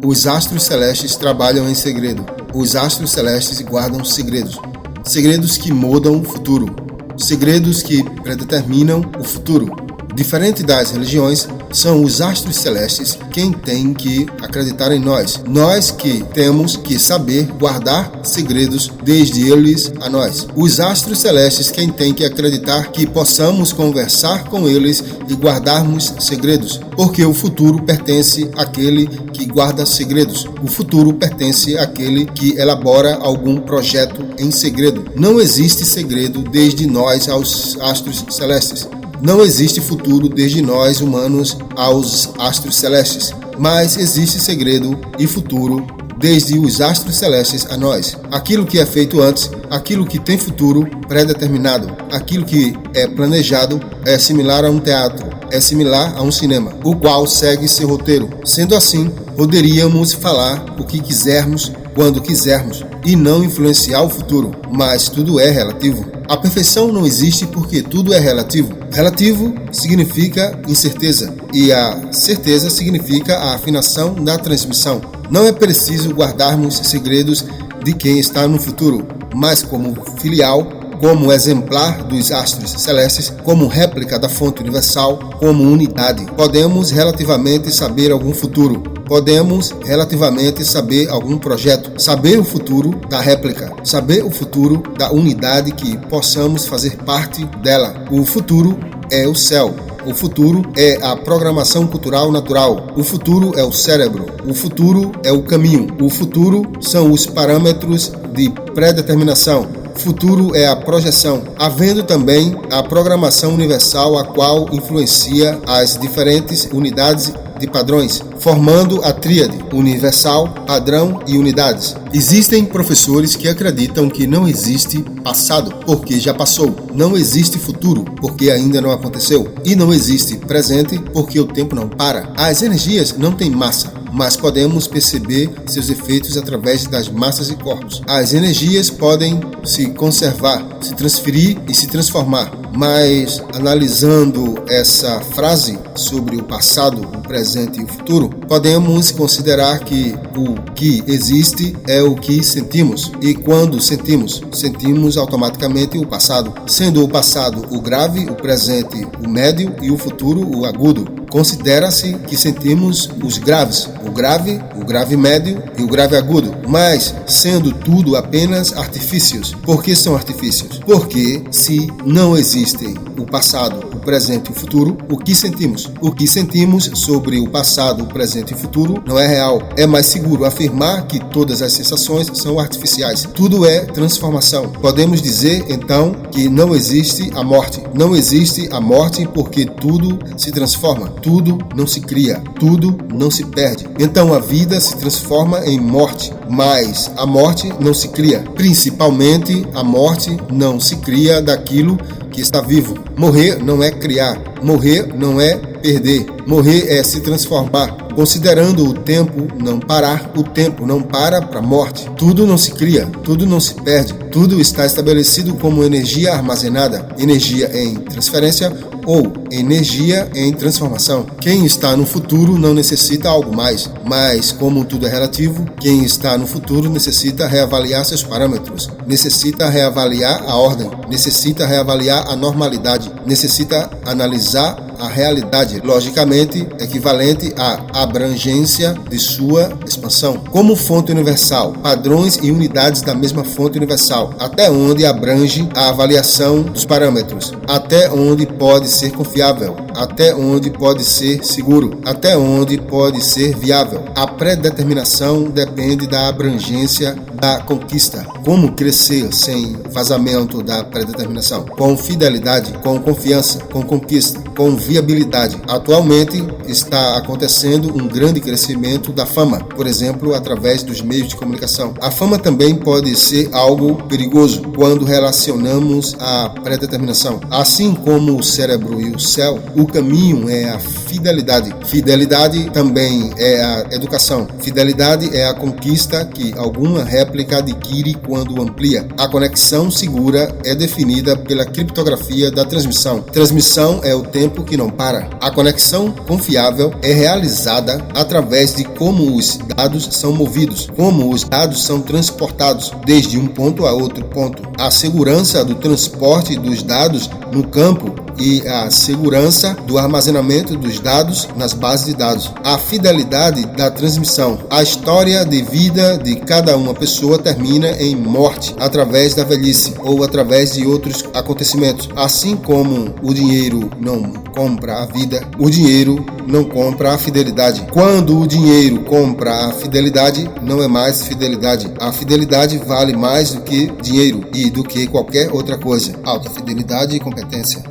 Os astros celestes trabalham em segredo. Os astros celestes guardam segredos. Segredos que mudam o futuro. Segredos que predeterminam o futuro. Diferente das religiões, são os astros celestes quem tem que acreditar em nós. Nós que temos que saber guardar segredos desde eles a nós. Os astros celestes quem tem que acreditar que possamos conversar com eles e guardarmos segredos. Porque o futuro pertence àquele que guarda segredos. O futuro pertence àquele que elabora algum projeto em segredo. Não existe segredo desde nós aos astros celestes. Não existe futuro desde nós humanos aos astros celestes, mas existe segredo e futuro desde os astros celestes a nós. Aquilo que é feito antes, aquilo que tem futuro pré-determinado, aquilo que é planejado é similar a um teatro, é similar a um cinema, o qual segue seu roteiro. Sendo assim, poderíamos falar o que quisermos, quando quisermos, e não influenciar o futuro, mas tudo é relativo. A perfeição não existe porque tudo é relativo. Relativo significa incerteza e a certeza significa a afinação da transmissão. Não é preciso guardarmos segredos de quem está no futuro, mas como filial, como exemplar dos astros celestes, como réplica da fonte universal, como unidade. Podemos relativamente saber algum futuro. Podemos relativamente saber algum projeto, saber o futuro da réplica, saber o futuro da unidade que possamos fazer parte dela. O futuro é o céu. O futuro é a programação cultural natural. O futuro é o cérebro. O futuro é o caminho. O futuro são os parâmetros de pré-determinação. Futuro é a projeção, havendo também a programação universal, a qual influencia as diferentes unidades de padrões, formando a tríade universal, padrão e unidades. Existem professores que acreditam que não existe passado, porque já passou. Não existe futuro, porque ainda não aconteceu. E não existe presente, porque o tempo não para. As energias não têm massa, mas podemos perceber seus efeitos através das massas e corpos. As energias podem se conservar, se transferir e se transformar. Mas, analisando essa frase sobre o passado, o presente e o futuro, podemos considerar que o que existe é o que sentimos. E quando sentimos automaticamente o passado, sendo o passado o grave, o presente o médio e o futuro o agudo. Considera-se que sentimos os graves, o grave médio e o grave agudo, mas sendo tudo apenas artifícios. Por que são artifícios? Porque se não existem o passado, o presente e o futuro, o que sentimos? O que sentimos sobre o passado, o presente e o futuro não é real. É mais seguro afirmar que todas as sensações são artificiais. Tudo é transformação. Podemos dizer, então, que não existe a morte. Não existe a morte porque tudo se transforma. Tudo não se cria, tudo não se perde. Então a vida se transforma em morte, mas a morte não se cria. Principalmente a morte não se cria daquilo que está vivo. Morrer não é criar, morrer não é perder, morrer é se transformar. Considerando o tempo não parar, o tempo não para a morte. Tudo não se cria, tudo não se perde, tudo está estabelecido como energia armazenada, energia em transferência ou energia em transformação. Quem está no futuro não necessita algo mais, mas como tudo é relativo, quem está no futuro necessita reavaliar seus parâmetros, necessita reavaliar a ordem, necessita reavaliar a normalidade, necessita analisar a realidade, logicamente equivalente à abrangência de sua expansão. Como fonte universal, padrões e unidades da mesma fonte universal, até onde abrange a avaliação dos parâmetros, até onde pode ser confiável, até onde pode ser seguro, até onde pode ser viável. A predeterminação depende da abrangência da conquista. Como crescer sem vazamento da predeterminação? Com fidelidade, com confiança, com conquista, com viabilidade. Atualmente está acontecendo um grande crescimento da fama, por exemplo, através dos meios de comunicação. A fama também pode ser algo perigoso quando relacionamos a predeterminação. Assim como o cérebro e o céu, o O caminho é a fidelidade. Fidelidade também é a educação. Fidelidade é a conquista que alguma réplica adquire quando amplia. A conexão segura é definida pela criptografia da transmissão. Transmissão é o tempo que não para. A conexão confiável é realizada através de como os dados são movidos, como os dados são transportados desde um ponto a outro ponto. A segurança do transporte dos dados no campo e a segurança do armazenamento dos dados nas bases de dados. A fidelidade da transmissão. A história de vida de cada uma pessoa termina em morte, através da velhice ou através de outros acontecimentos. Assim como o dinheiro não compra a vida, o dinheiro não compra a fidelidade. Quando o dinheiro compra a fidelidade, não é mais fidelidade. A fidelidade vale mais do que dinheiro e do que qualquer outra coisa. Alta fidelidade e competência.